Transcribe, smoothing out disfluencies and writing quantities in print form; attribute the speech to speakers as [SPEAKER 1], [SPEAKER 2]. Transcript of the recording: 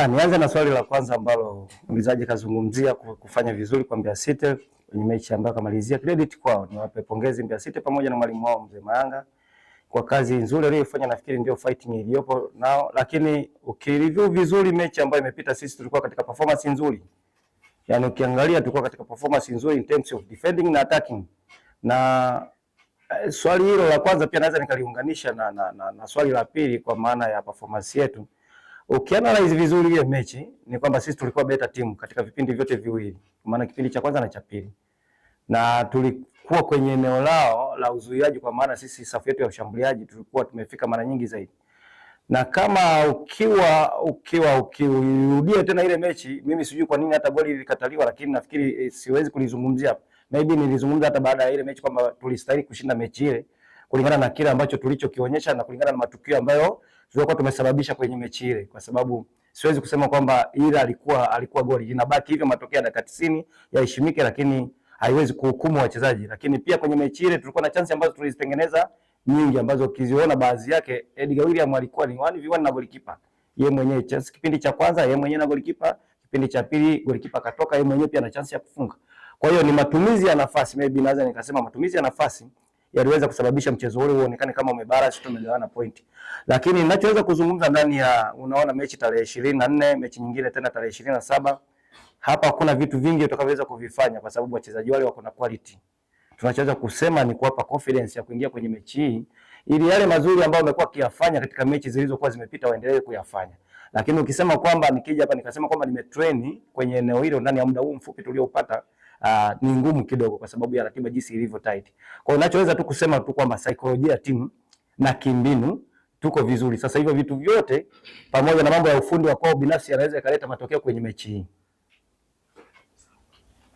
[SPEAKER 1] Nianze na swali la kwanza ambalo mwizaji kazungumzia kufanya vizuri kwa Mbeya City kwenye mechi ambayo kamalizia. Credit kwao, niwape pongezi Mbeya City pamoja na mwalimu wao Mzee Mayanga kwa kazi nzuri aliyofanya. Nafikiri ndio fighting iliyopo nao, lakini ukireview vizuri mechi ambayo imepita, sisi tulikuwa katika performance nzuri. Yani ukiangalia tulikuwa katika performance nzuri in terms of defending na attacking. Na swali hilo la kwanza pia naweza nikaliunganisha na swali la pili kwa maana ya performance yetu. Ukianalyze vizuri ile mechi ni kwamba sisi tulikuwa better team katika vipindi vyote viwili. Kwa maana kipindi cha kwanza na cha pili. Na tulikuwa kwenye eneo lao la uzuiaji, kwa maana sisi safu yetu ya ushambuliaji tulikuwa tumefika mara nyingi zaidi. Na kama ukirudia tena ile mechi, mimi sijui kwa nini hata goli lilikataliwa, lakini nafikiri siwezi kulizungumzia hapa. Maybe nilizungumza hata baada ya ile mechi kwamba tulistahili kushinda mechi ile kulingana na kile ambacho tulichokionyesha na kulingana na matukio ambayo tulikuwa tumesababisha kwenye mechi ile, kwa sababu siwezi kusema kwamba ile alikuwa goli. Inabaki hivyo, matokeo ya dakika 90 yaheshimike, lakini haiwezi kuhukumu wachezaji. Lakini pia kwenye mechi ile tulikuwa na chance ambazo tulizitengeneza nyingi, ambazo ukiziona baadhi yake Edgar William alikuwa ni 1v1 na golikipa yeye mwenyewe. Chance kipindi cha kwanza yeye mwenyewe na golikipa, kipindi cha pili golikipa katoka yeye mwenyewe pia na chance ya kufunga. Kwa hiyo ni matumizi ya nafasi, maybe naweza nikasema matumizi ya nafasi yaliweza kusababisha mchezo ule uonekane kama umebalance, tumegawana point. Lakini ninachoweza kuzungumza ndani ya, unaona mechi tarehe 24, mechi nyingine tena tarehe 27, hapa kuna vitu vingi tutakavyoweza kuvifanya kwa sababu wachezaji wale wako na quality. Tunachoweza kusema ni kuwapa confidence ya kuingia kwenye mechi hii ili yale mazuri ambayo wamekuwa kiyafanya katika mechi zilizokuwa zimepita waendelee kuyafanya. Lakini ukisema kwamba nikija hapa nikasema kwamba nimetrain kwenye eneo hilo ndani ya muda huu mfupi tuliopata, ni ngumu kidogo kwa sababu ya ratiba jinsi ilivyo tight. Kwa hiyo ninachoweza tu kusema tu kwamba saikolojia ya timu na kimbinu tuko vizuri. Sasa hivyo vitu vyote pamoja na mambo ya ufundi wa kwao binafsi yanaweza yakaleta matokeo kwenye mechi hii.